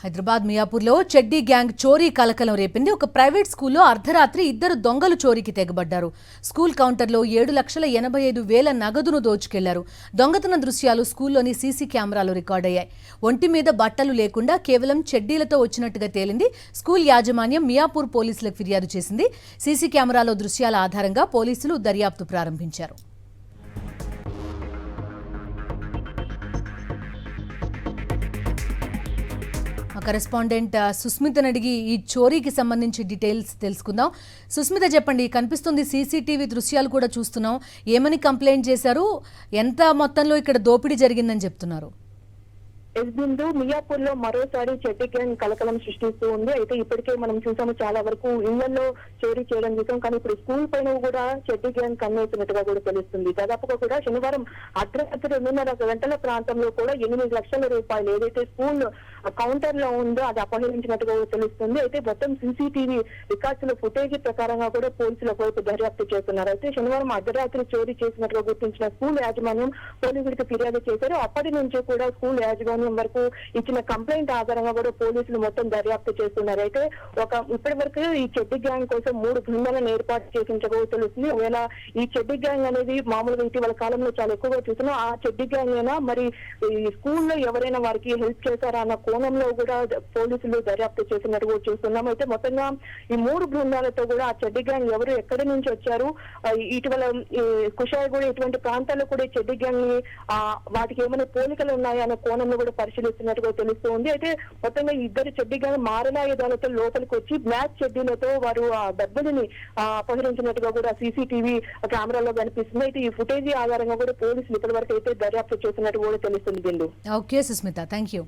Hyderabad మియాపూర్లో చెడ్డీ gang చోరీ కలకలం రేపింది. ఒక ప్రైవేట్ స్కూల్లో అర్ధరాత్రి ఇద్దరు దొంగలు చోరీకి తెగబడ్డారు. స్కూల్ కౌంటర్లో 7,85,000 నగదును దోచుకెళ్లారు. దొంగతనం దృశ్యాలు స్కూల్లోని సీసీ కెమెరాలో రికార్డయ్యాయి. ఒంటి మీద బట్టలు లేకుండా కేవలం చెడ్డీలతో వచ్చినట్టుగా తేలింది. స్కూల్ యాజమాన్యం మియాపూర్ పోలీసులకు ఫిర్యాదు చేసింది. సీసీ కెమెరాలో దృశ్యాల ఆధారంగా పోలీసులు దర్యాప్తు ప్రారంభించారు. కరెస్పాండెంట్ సుస్మితను అడిగి ఈ చోరీకి సంబంధించి డీటెయిల్స్ తెలుసుకుందాం. సుస్మిత, చెప్పండి. కనిపిస్తుంది సీసీటీవీ దృశ్యాలు కూడా చూస్తున్నాం. ఏమని కంప్లైంట్ చేశారు? ఎంత మొత్తంలో ఇక్కడ దోపిడీ జరిగిందని చెప్తున్నారు? బిందు మియాపూర్ లో మరోసారి చెడ్డీ గ్యాంగ్ కలకలం సృష్టిస్తూ ఉంది. అయితే ఇప్పటికే మనం చూసాము, చాలా వరకు ఇళ్లలో చోరీ చేయడం చూసాం. కానీ ఇప్పుడు స్కూల్ పైన కూడా చెడ్డీ గ్యాంగ్ కన్నేసినట్టుగా కూడా తెలుస్తుంది. దాదాపుగా కూడా శనివారం అర్ధరాత్రి 2:30 గంటల ప్రాంతంలో కూడా 8 లక్షల రూపాయలు ఏదైతే స్కూల్ కౌంటర్ లో ఉందో అది అపహరించినట్టుగా కూడా తెలుస్తుంది. అయితే మొత్తం సీసీటీవీ రికార్డ్స్ లో ఫుటేజ్ ప్రకారంగా కూడా పోలీసుల వైపు దర్యాప్తు చేస్తున్నారు. అయితే శనివారం అర్ధరాత్రి చోరీ చేసినట్టుగా గుర్తించిన స్కూల్ యాజమాన్యం పోలీసులకు ఫిర్యాదు చేశారు. అప్పటి నుంచి కూడా స్కూల్ యాజమాన్యం వరకు ఇచ్చిన కంప్లైంట్ ఆధారంగా కూడా పోలీసులు మొత్తం దర్యాప్తు చేస్తున్నారు. అయితే ఇప్పటి వరకు ఈ చెడ్డీ గ్యాంగ్ కోసం 3 బృందాలను ఏర్పాటు చేసినట్టుగా తెలుస్తుంది. ఒకవేళ ఈ చెడ్డీ గ్యాంగ్ అనేది మామూలుగా ఇటీవల కాలంలో చాలా ఎక్కువగా చూస్తున్నాం. ఆ చెడ్డీ గ్యాంగ్ అయినా మరి ఈ స్కూల్లో ఎవరైనా వారికి హెల్ప్ చేశారా అన్న కోణంలో కూడా పోలీసులు దర్యాప్తు చేసినట్టుగా చూస్తున్నాం. అయితే మొత్తంగా ఈ 3 బృందాలతో కూడా ఆ చెడ్డీ గ్యాంగ్ ఎవరు ఎక్కడి నుంచి వచ్చారు, ఇటీవల కుషాయి కూడా ఇటువంటి ప్రాంతాల్లో కూడా చెడ్డీ గ్యాంగ్ ని వాటికి ఏమైనా పోలికలు ఉన్నాయా అనే కోణంలో కూడా పరిశీలిస్తున్నట్టుగా తెలుస్తుంది. అయితే మొత్తంగా ఇద్దరు చెడ్డీ గ్యాంగ్ మారణాయుధాలతో లోపలికి వచ్చి బ్లాక్ చెడ్డీలతో వారు ఆ డబ్బులని అపహరించినట్టుగా కూడా సీసీటీవీ కెమెరాలో కనిపిస్తుంది. అయితే ఈ ఫుటేజీ ఆధారంగా కూడా పోలీసులు ఇప్పటి వరకు అయితే దర్యాప్తు చేస్తున్నట్టు కూడా తెలుస్తుంది. Bindu. Okay Sushmita, thank you.